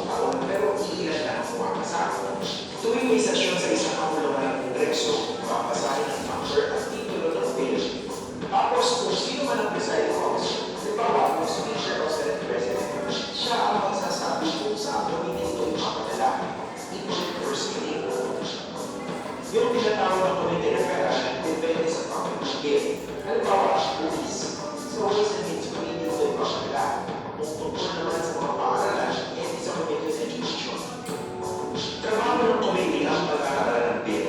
taon pero iilan lang ang pumapasa. Tuwing may sesyon sa isang kapulungan ng Kongreso, papasahin ang number at titulo ng bill. Tapos kung sino man ang presiding officer, halimbawa kung Speaker o Senate President, siya ang magsasabi kung saan committee ito ipapadala. Ito yung first reading. Yung tinatawag ng committee referral, depende sa topic ng bill. Halimbawa, police. So, ways and means committee ito ipapadala. Kung tungkol naman sa mga paaralan, hindi sa committee of education. Trabaho ng committee ang pag-aaralan ng bill.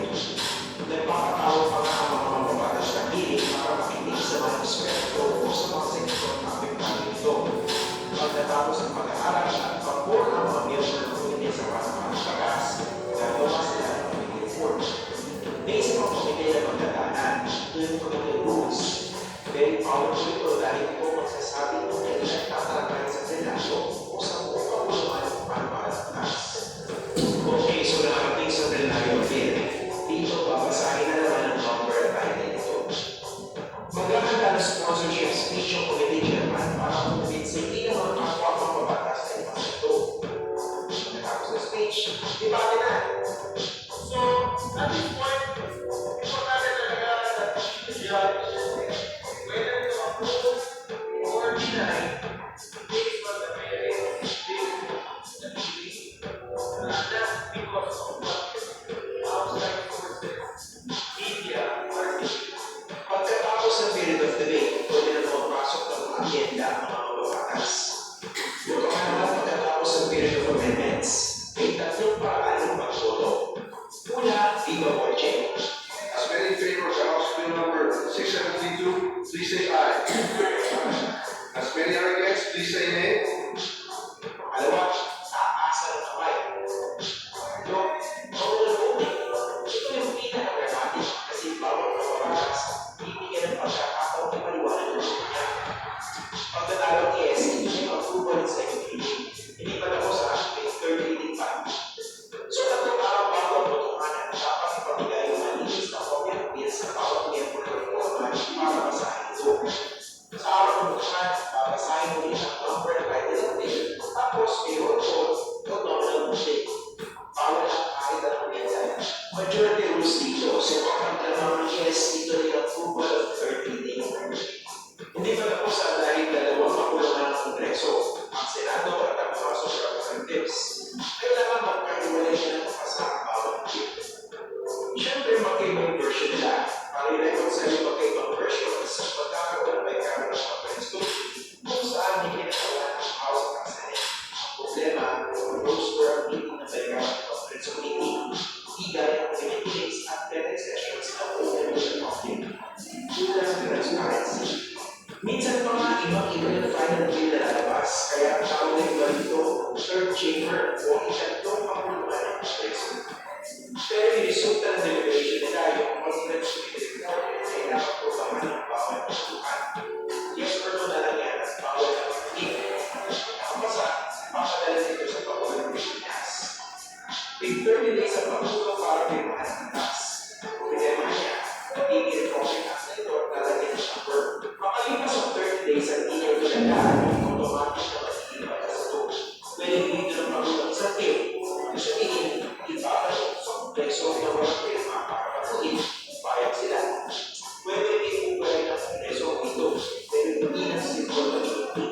Nagpapatawag pa nga ang mga mababatas na hearing para makinig sa mga eksperto o sa mga sektor na apektado nito. Pagkatapos ng pag-aaral at pagpur ng mga miyembro ng committee sa mga bagas, gagawa sila ng committee report. May isang mga committee na pagkataanan, yung committee rules. Very powerful ito dahil ito magsasabi kung kailan tatalakayin sa Senado o sa buong kapuluan ng panabalas. Okay, so nakarating sa plenaryo bill. Dito babasahin na naman ang number at title nito. Maghahanda ng sponsorship speech yung committee chairman para kumbinsin hindi na mga kapwa ang mababatas na ipasa ito. Pagkatapos ng speech, debate na. So, at this point, importante talaga na the judge, whether to approve or deny, based on the merits of this bill, the meeting, not because of what outside sources, media, or pagkatapos ng period of debate, pwede na pumapasok ng mga agenda ang mga mababatas. Yung naman pagkatapos ng period of amendments, may tatlong paraan ng pagboto. Una, viva voce. As many in favor of House Bill number 672, please say aye. As many are against, please say nay. Alawa, taasa ng kamay. Yung total voting, ito yung pinaka-dramatic kasi bawat mababatas, bibigyan ng pagkakataon ng maliwanag ng niya. Pagkatalo ng yes, ito yung approval ng second reading. Hindi pa tapos sa may third reading pa. So, tatlong araw bago ang botohanan, dapat ipamigay yung malinis na kopya ng bill sa bawat miyembro ng botohan para basahin ito. Sa araw ng botohan, babasahin mo rin ang number and title ng bill. Tapos, may roll call o nominal voting. Bawal ang kahit anong minsan. Majority rules dito, so kapag naman yes, ito yung approval of third reading. Hindi pa tapos dahil dalawang makulungan ng Kongreso, ang Senado at ang House of Representatives. Kailangan magkahiwalay niya ng pagpasa ang bawat bill. Siyempre, magkaibang version nila. Para i-reconcile yung magkaibang versions sa pagkakaroon ng bicameral conference committee kung saan hindi kinagawa ng House at Senate. Ang problema, rules for a meeting ng bicameral conference committee, higay ang meetings at plenary sessions na open to the public. Kulang ang transparency. Minsan pa nga ibang-iba yung final bill na lalabas, kaya ang tawag na iba dito, third chamber o ikatlong kapuluan ng Kongreso. Pero yung resulta ng deliberation nila yung conference committee report ay kailangan po naman ng bawat kapuluan. Yes or no na lang yan at bawal ang pagpili. Nakapasa, papadala dito sa Pangulo ng Pilipinas. May 30 days ang Pangulo para pirmahan ang tax. Problema niya, magiging profit tax na ito at lalagyan ng number. Makalipas ang 30 days at hindi ito nagdaan, automatic na magiging batas ito. Pwede dito ng Pangulo ang isang bill. Sa tingin, ibabalik sa Kongreso na walang pirma para patuloy, bayad sila. Pwede rin ubay ng Kongreso ito, pero hindi na simple na ito.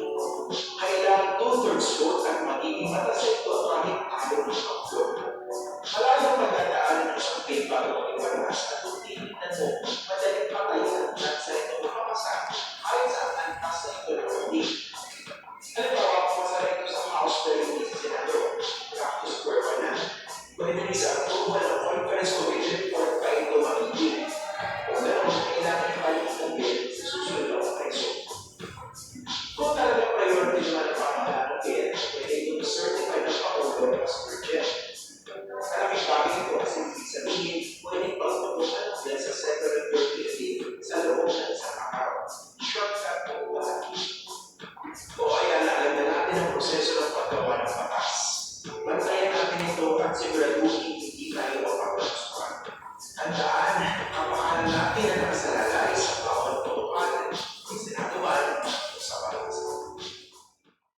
Kailangan 2/3 vote at magiging batas ito kahit ayaw ng Pangulo. Malayang magdadaanan ng isang bill bago mag-iwanas at kung tinignan mo, madaling patayin ang chance na ito makapasa kahit sa antas na ito ng voting. Halimbawa, masara ito sa House pero hindi sa Senado. Practice square pa na. Pwede rin sa approval ng conference committee report pa ito magiging. Kung gano'n, kailangan ibalik ng bill sa susunod na Kongreso. Kung talagang priority naman ang pamahalaan ng bill, pwede ito certify ng Pangulo as urgent. Maraming bagay ito kasi ibig sabihin, pwedeng pagpapuntan ng bill sa second and third reading sa loob ng isang araw. Shortcut po wala. O kaya alam na natin ang proseso ng paggawa ng batas. Bantayan natin ito at siguraduhin